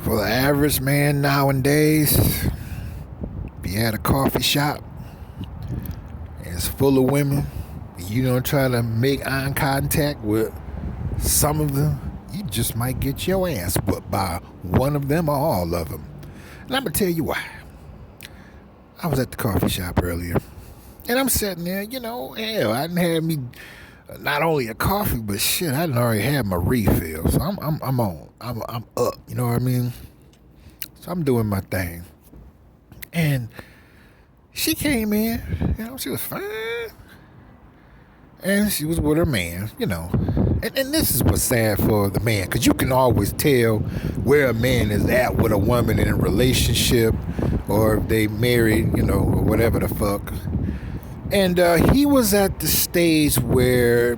For the average man nowadays, if you had a coffee shop and it's full of women, you don't try to make eye contact with some of them, you just might get your ass whooped by one of them or all of them. And I'm going to tell you why. I was at the coffee shop earlier, and I'm sitting there, hell, I didn't have me not only a coffee, but shit, I didn't already have my refill. So I'm on. I'm up, you know what I mean? So I'm doing my thing. And she came in, she was fine. And she was with her man, And this is what's sad for the man, because you can always tell where a man is at with a woman in a relationship, or if they married, or whatever the fuck. And he was at the stage where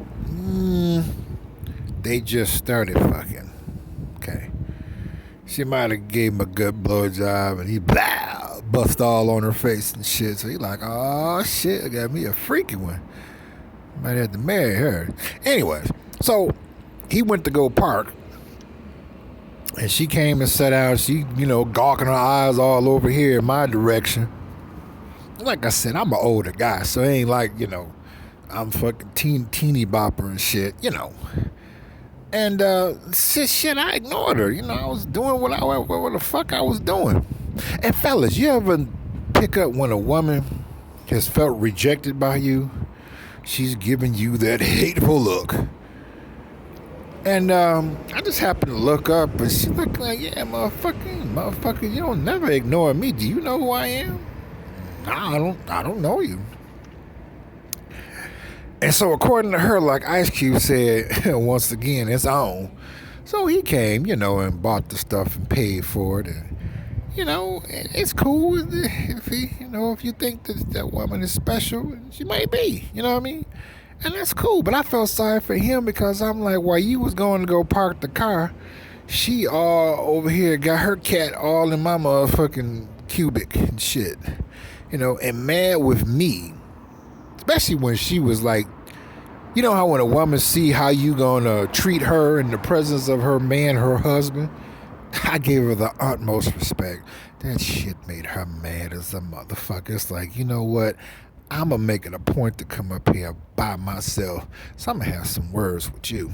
they just started fucking. Okay. She might have gave him a good blowjob, and he bust all on her face and shit. So he like, oh shit, I got me a freaky one. Might have to marry her. Anyways, so he went to go park, and she came and sat down. She, gawking her eyes all over here in my direction. Like I said, I'm an older guy, so it ain't like, I'm fucking teeny bopper and shit, And shit, I ignored her. I was doing what the fuck I was doing. And fellas, you ever pick up when a woman has felt rejected by you? She's giving you that hateful look. And I just happened to look up, and she looked like, yeah, motherfucker, you don't never ignore me. Do you know who I am? Nah, I don't know you. And so according to her, like Ice Cube said, once again, it's on. So he came, and bought the stuff and paid for it. And, it's cool if he, if you think that woman is special, she might be, you know what I mean? And that's cool. But I felt sorry for him, because I'm like, while you was going to go park the car, she all over here got her cat all in my motherfucking cubic and shit, and mad with me. Especially when she was like, you know how when a woman see how you gonna treat her in the presence of her man, her husband? I gave her the utmost respect. That shit made her mad as a motherfucker. It's like, you know what? I'm gonna make it a point to come up here by myself. So I'm gonna have some words with you.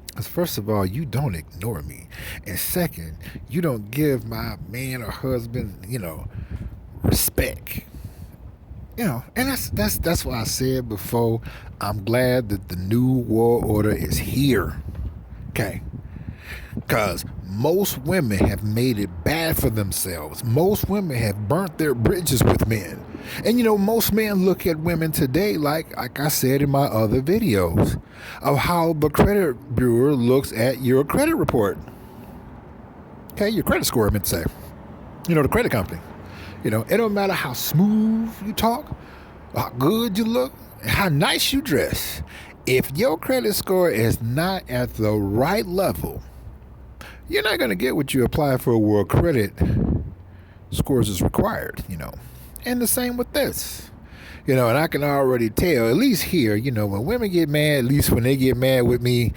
Because first of all, you don't ignore me. And second, you don't give my man or husband, respect. And that's why I said before, I'm glad that the new world order is here. Okay. Because most women have made it bad for themselves. Most women have burnt their bridges with men. And most men look at women today like I said in my other videos, of how the credit bureau looks at your credit report. Okay, your credit score, I meant to say. The credit company. It don't matter how smooth you talk, how good you look, how nice you dress. If your credit score is not at the right level, you're not going to get what you apply for where credit scores is required, And the same with this. And I can already tell, at least here, when women get mad, at least when they get mad with me,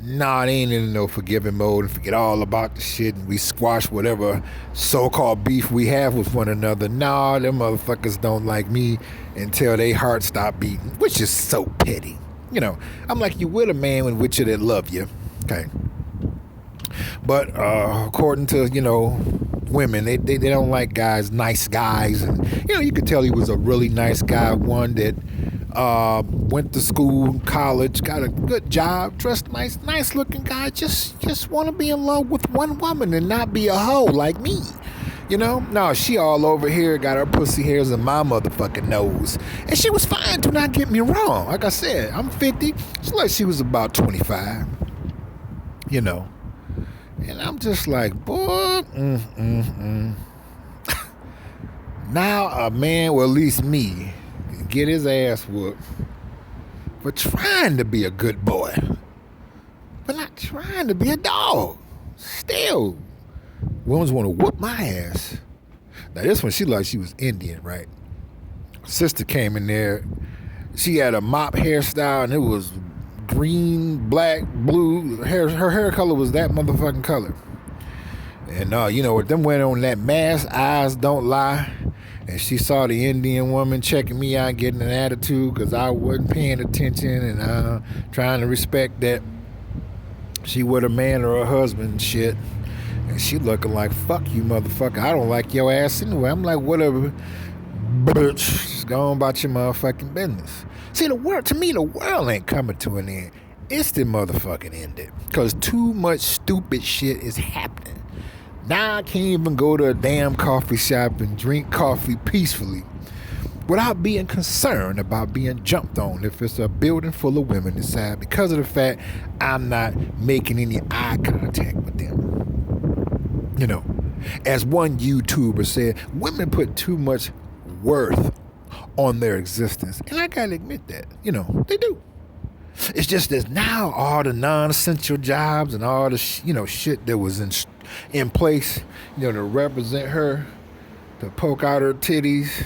nah, they ain't in no forgiving mode and forget all about the shit and we squash whatever so-called beef we have with one another. Nah, them motherfuckers don't like me until they heart stop beating, which is so petty. I'm like, you with a man with you that love you. Okay. But according to, women, they don't like guys, nice guys. And, you could tell he was a really nice guy, one that went to school, college, got a good job, dressed nice looking guy, just want to be in love with one woman and not be a hoe like me. No, she all over here, got her pussy hairs in my motherfucking nose. And she was fine, do not get me wrong. Like I said, I'm 50. It's like she was about 25. And I'm just like, boy, Now a man, well, at least me, can get his ass whooped for trying to be a good boy, but not trying to be a dog. Still, women want to whoop my ass. Now this one, she was Indian, right? Sister came in there. She had a mop hairstyle, and it was green, black, blue. Her hair color was that motherfucking color. And you know, with them went on that mask, eyes don't lie. And she saw the Indian woman checking me out, getting an attitude because I wasn't paying attention and trying to respect that she with a man or a husband and shit. And she looking like, fuck you, motherfucker. I don't like your ass anyway. I'm like, whatever, bitch. Just go on about your motherfucking business. See, to me, the world ain't coming to an end. It's the motherfucking ended. Because too much stupid shit is happening. Now I can't even go to a damn coffee shop and drink coffee peacefully without being concerned about being jumped on if it's a building full of women inside because of the fact I'm not making any eye contact with them. You know, as one YouTuber said, women put too much worth on their existence. And I gotta admit that, you know, they do. It's just that now all the non-essential jobs and all the shit that was in place, you know, to represent her, to poke out her titties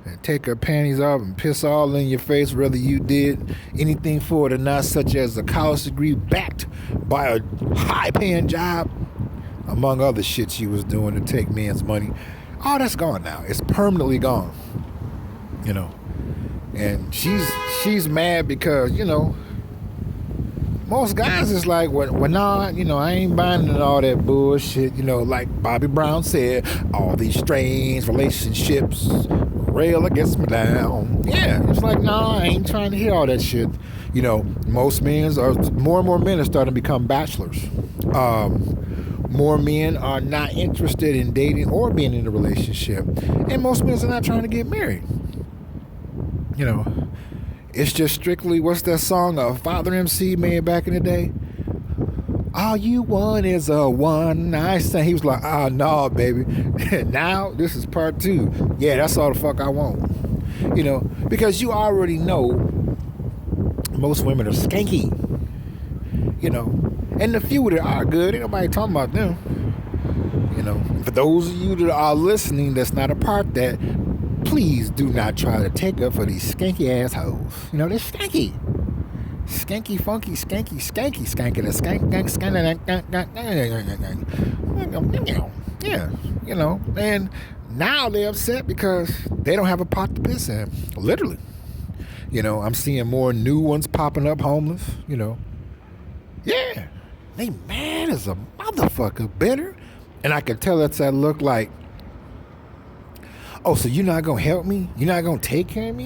and take her panties off and piss all in your face, whether you did anything for it or not, such as a college degree backed by a high-paying job, among other shit she was doing to take men's money. All that's gone now. It's permanently gone. You know. And she's mad because, you know, most guys is like, well, nah, you know, I ain't buying into all that bullshit. You know, like Bobby Brown said, all these strange relationships rail against me down. Yeah, it's like, nah, I ain't trying to hear all that shit. You know, more and more men are starting to become bachelors. More men are not interested in dating or being in a relationship. And most men are not trying to get married. You know, it's just strictly, what's that song Father MC made back in the day? All you want is a one night stand. He was like, no, baby. Now, this is part 2. Yeah, that's all the fuck I want. You know, because you already know most women are skanky. You know, and the few that are good, ain't nobody talking about them. You know, for those of you that are listening that's not a part of that, please do not try to take up for these skanky assholes. You know, they're skanky. Skanky, funky, skanky, skanky, skanky, the skank, skank. Yeah, you know, and now they're upset because they don't have a pot to piss in. Literally. You know, I'm seeing more new ones popping up, homeless, you know. Yeah, they mad as a motherfucker, bitter. And I can tell it's that look like, oh, so you're not going to help me? You're not going to take care of me?